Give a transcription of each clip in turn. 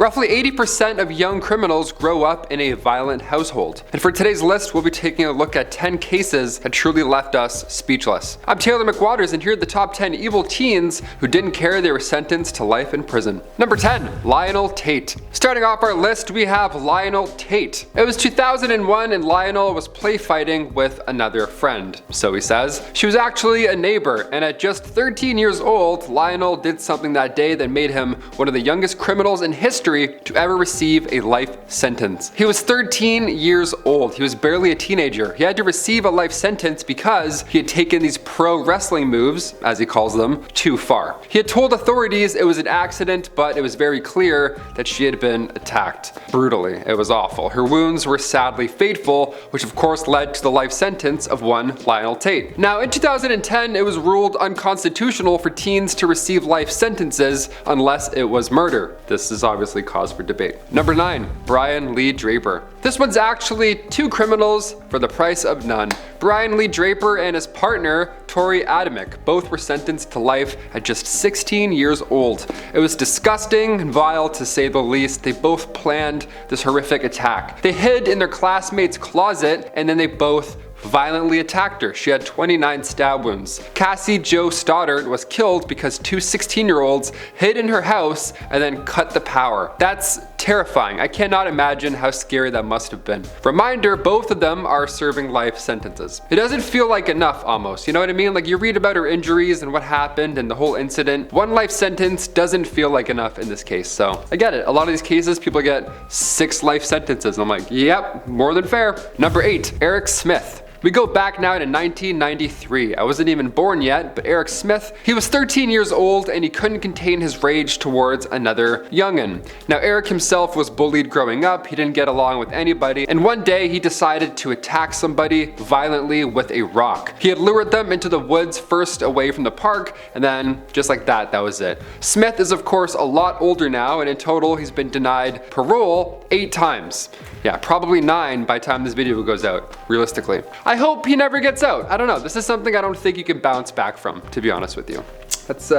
Roughly 80% of young criminals grow up in a violent household. And for today's list, we'll be taking a look at 10 cases that truly left us speechless. I'm Taylor McWatters, and here are the top 10 evil teens who didn't care they were sentenced to life in prison. Number 10, Lionel Tate. Starting off our list, we have Lionel Tate. It was 2001 and Lionel was play fighting with another friend, so he says. She was actually a neighbor, and at just 13 years old, Lionel did something that day that made him one of the youngest criminals in history to ever receive a life sentence. He was 13 years old. He was barely a teenager. He had to receive a life sentence because he had taken these pro wrestling moves, as he calls them, too far. He had told authorities it was an accident, but it was very clear that she had been attacked brutally. It was awful. Her wounds were sadly fateful, which of course led to the life sentence of one Lionel Tate. Now, in 2010, it was ruled unconstitutional for teens to receive life sentences unless it was murder. This is obviously cause for debate. Number 9, Brian Lee Draper. This one's actually two criminals for the price of none. Brian Lee Draper and his partner, Tori Adamick, both were sentenced to life at just 16 years old. It was disgusting and vile to say the least. They both planned this horrific attack. They hid in their classmate's closet and then they both violently attacked her. She had 29 stab wounds. Cassie Jo Stoddard was killed because two 16-year-olds hid in her house and then cut the power. That's terrifying. I cannot imagine how scary that must have been. Reminder, both of them are serving life sentences. It doesn't feel like enough almost, you know what I mean? Like you read about her injuries and what happened and the whole incident. One life sentence doesn't feel like enough in this case, so I get it. A lot of these cases, people get 6 life sentences. I'm like, yep, more than fair. Number 8, Eric Smith. We go back now to 1993. I wasn't even born yet, but Eric Smith, he was 13 years old and he couldn't contain his rage towards another youngin'. Now Eric himself was bullied growing up, he didn't get along with anybody, and one day he decided to attack somebody violently with a rock. He had lured them into the woods first away from the park, and then just like that, that was it. Smith is of course a lot older now, and in total he's been denied parole 8 times. Yeah, probably 9 by the time this video goes out, realistically. I hope he never gets out. I don't know, this is something I don't think you can bounce back from, to be honest with you. That's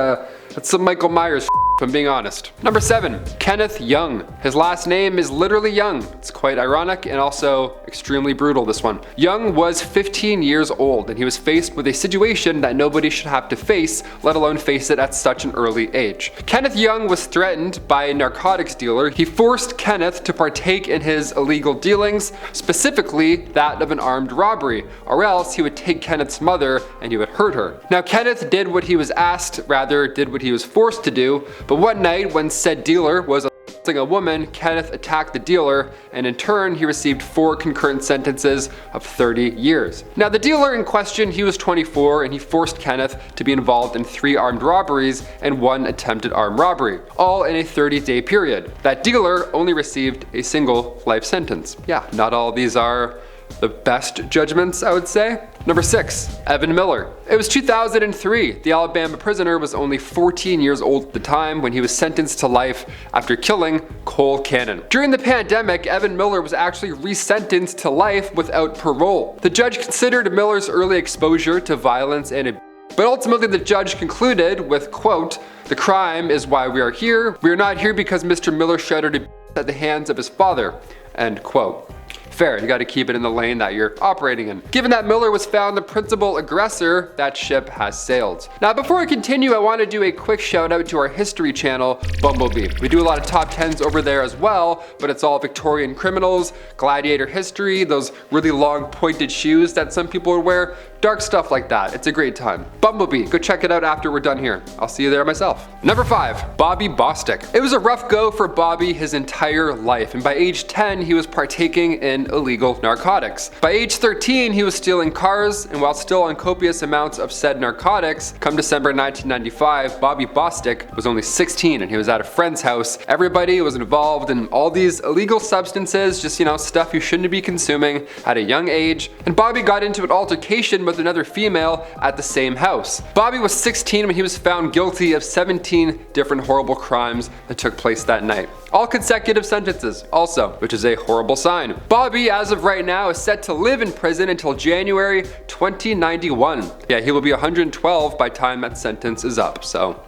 some Michael Myers if I'm being honest. Number 7, Kenneth Young. His last name is literally Young. It's quite ironic and also extremely brutal, this one. Young was 15 years old and he was faced with a situation that nobody should have to face, let alone face it at such an early age. Kenneth Young was threatened by a narcotics dealer. He forced Kenneth to partake in his illegal dealings, specifically that of an armed robbery, or else he would take Kenneth's mother and he would hurt her. Now Kenneth did what he was asked, rather did what he was forced to do, but one night when said dealer was assaulting a woman, Kenneth attacked the dealer, and in turn he received 4 concurrent sentences of 30 years. Now the dealer in question, he was 24 and he forced Kenneth to be involved in 3 armed robberies and 1 attempted armed robbery, all in a 30-day period. That dealer only received a single life sentence. Yeah, not all of these are the best judgments, I would say. Number 6, Evan Miller. It was 2003. The Alabama prisoner was only 14 years old at the time when he was sentenced to life after killing Cole Cannon. During the pandemic, Evan Miller was actually resentenced to life without parole. The judge considered Miller's early exposure to violence and abuse, but ultimately the judge concluded with, quote, "The crime is why we are here. We are not here because Mr. Miller shuddered abuse at the hands of his father," end quote. Fair, you gotta keep it in the lane that you're operating in. Given that Miller was found the principal aggressor, that ship has sailed. Now before I continue, I want to do a quick shout out to our history channel, Bumblebee. We do a lot of top 10s over there as well, but it's all Victorian criminals, gladiator history, those really long pointed shoes that some people would wear, dark stuff like that. It's a great time. Bumblebee, go check it out after we're done here. I'll see you there myself. Number 5, Bobby Bostic. It was a rough go for Bobby his entire life, and by age 10 he was partaking in illegal narcotics. By age 13 he was stealing cars, and while still on copious amounts of said narcotics, come December 1995, Bobby Bostic was only 16 and he was at a friend's house. Everybody was involved in all these illegal substances, just, you know, stuff you shouldn't be consuming at a young age, and Bobby got into an altercation with another female at the same house. Bobby was 16 when he was found guilty of 17 different horrible crimes that took place that night. All consecutive sentences also, which is a horrible sign. Bobby, as of right now, is set to live in prison until January 2091. Yeah, he will be 112 by time that sentence is up, so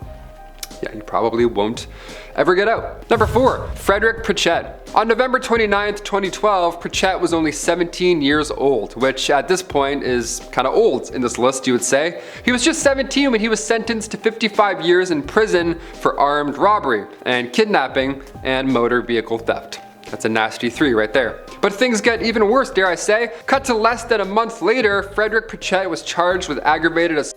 yeah, he probably won't ever get out. Number 4, Frederick Pritchett. On November 29th, 2012, Pritchett was only 17 years old, which at this point is kind of old in this list, you would say. He was just 17 when he was sentenced to 55 years in prison for armed robbery and kidnapping and motor vehicle theft. That's a nasty 3 right there. But things get even worse, dare I say. Cut to less than a month later, Frederick Pritchett was charged with aggravated assault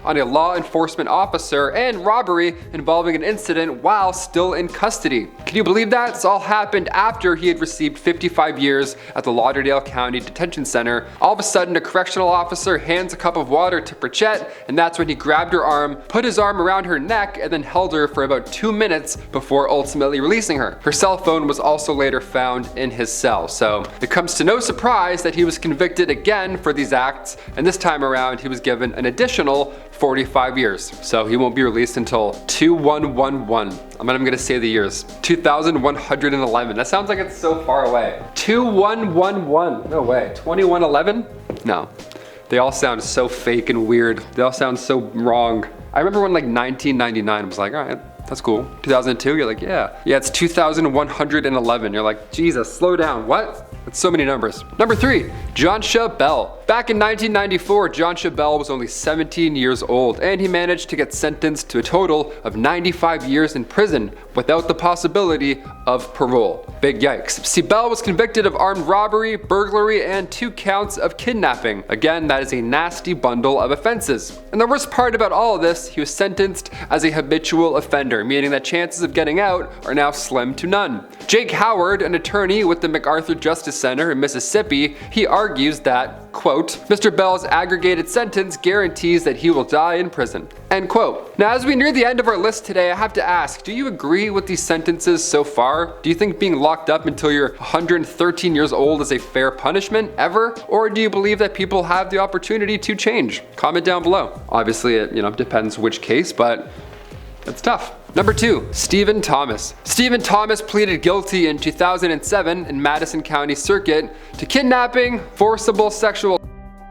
on a law enforcement officer and robbery involving an incident while still in custody. Can you believe that? This all happened after he had received 55 years at the Lauderdale County Detention Center. All of a sudden, a correctional officer hands a cup of water to Pritchett, and that's when he grabbed her arm, put his arm around her neck, and then held her for about 2 minutes before ultimately releasing her. Her cell phone was also later found in his cell, so it comes to no surprise that he was convicted again for these acts, and this time around he was given an additional 45 years. So he won't be released until 2111. I'm not even gonna say the years. 2111. That sounds like it's so far away. 2111. No way. 2111? No. They all sound so fake and weird. They all sound so wrong. I remember when like 1999 was like, all right, that's cool. 2002, you're like, yeah. Yeah, it's 2111. You're like, Jesus, slow down. What? That's so many numbers. Number 3, Jonsha Bell. Back in 1994, Jonsha Bell was only 17 years old, and he managed to get sentenced to a total of 95 years in prison without the possibility of parole. Big yikes. See, Bell was convicted of armed robbery, burglary, and 2 counts of kidnapping. Again, that is a nasty bundle of offenses. And the worst part about all of this, he was sentenced as a habitual offender, meaning that chances of getting out are now slim to none. Jake Howard, an attorney with the MacArthur Justice Center in Mississippi, he argues that, quote, Mr. Bell's aggregated sentence guarantees that he will die in prison, end quote. Now, as we near the end of our list today, I have to ask, do you agree with these sentences so far? Do you think being locked up until you're 113 years old is a fair punishment ever? Or do you believe that people have the opportunity to change? Comment down below. Obviously, it depends which case, but it's tough. Number 2, Stephen Thomas. Stephen Thomas pleaded guilty in 2007 in Madison County Circuit to kidnapping, forcible sexual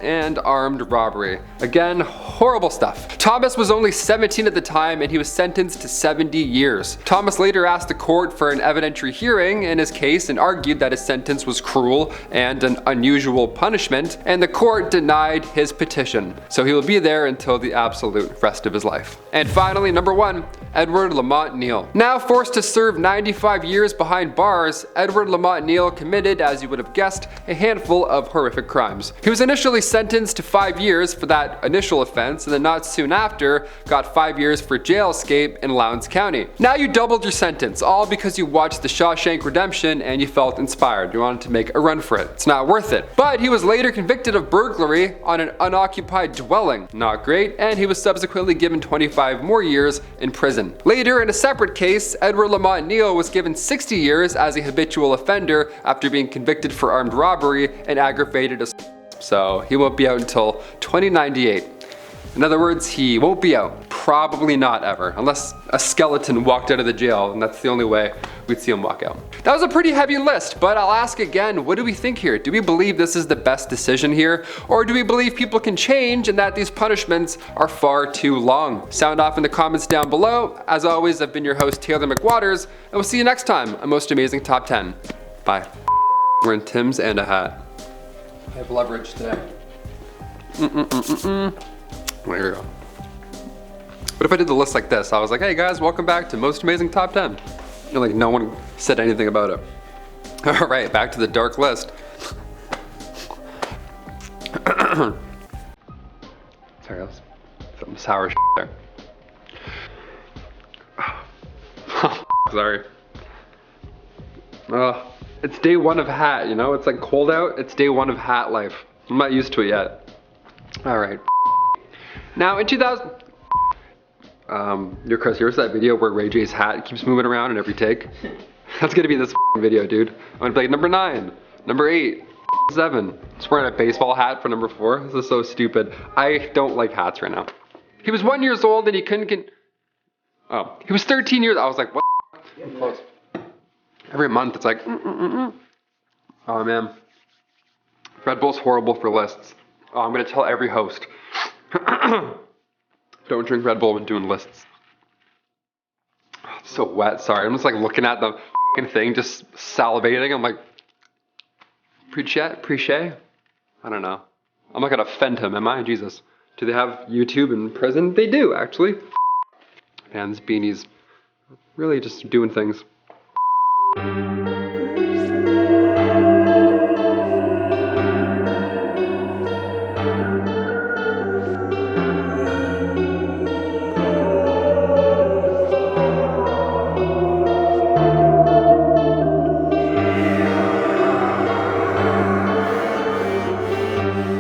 and armed robbery. Again, horrible stuff. Thomas was only 17 at the time and he was sentenced to 70 years. Thomas later asked the court for an evidentiary hearing in his case and argued that his sentence was cruel and an unusual punishment, and the court denied his petition. So he will be there until the absolute rest of his life. And finally, number 1, Edward Lamont Neal. Now forced to serve 95 years behind bars, Edward Lamont Neal committed, as you would have guessed, a handful of horrific crimes. He was initially sentenced to 5 years for that initial offense, and then not soon after got 5 years for jail escape in Lowndes County. Now you doubled your sentence, all because you watched The Shawshank Redemption and you felt inspired. You wanted to make a run for it. It's not worth it. But he was later convicted of burglary on an unoccupied dwelling. Not great, and he was subsequently given 25 more years in prison. Later, in a separate case, Edward Lamont Neal was given 60 years as a habitual offender after being convicted for armed robbery and aggravated assault. So he won't be out until 2098. In other words, he won't be out. Probably not ever, unless a skeleton walked out of the jail, and that's the only way we'd see him walk out. That was a pretty heavy list, but I'll ask again, what do we think here? Do we believe this is the best decision here? Or do we believe people can change and that these punishments are far too long? Sound off in the comments down below. As always, I've been your host, Taylor McWaters, and we'll see you next time on Most Amazing Top 10. Bye. We're in Tim's and a hat. I have leverage today. There you go. What if I did the list like this? I was like, hey guys, welcome back to Most Amazing Top 10. And like no one said anything about it. All right, back to the dark list. Sorry, that's some sour shit there. Sorry. It's day 1 of hat, you know? It's like cold out. It's day 1 of hat life. I'm not used to it yet. All right. Now in 2000, Chris, here's that video where Ray J's hat keeps moving around in every take. That's gonna be this video, dude. I'm gonna be like number 9, number 8, 7. Just wearing a baseball hat for number 4. This is so stupid. I don't like hats right now. He was 1 year old and he couldn't get. Oh, he was 13 years. I was like, what? I'm close. Every month it's like. Oh man. Red Bull's horrible for lists. Oh, I'm gonna tell every host. Don't drink Red Bull when doing lists. So wet, sorry. I'm just like looking at the thing, just salivating. I'm like, Pritchett? I don't know. I'm not gonna offend him, am I? Jesus. Do they have YouTube in prison? They do, actually. Man, this beanie's really just doing things.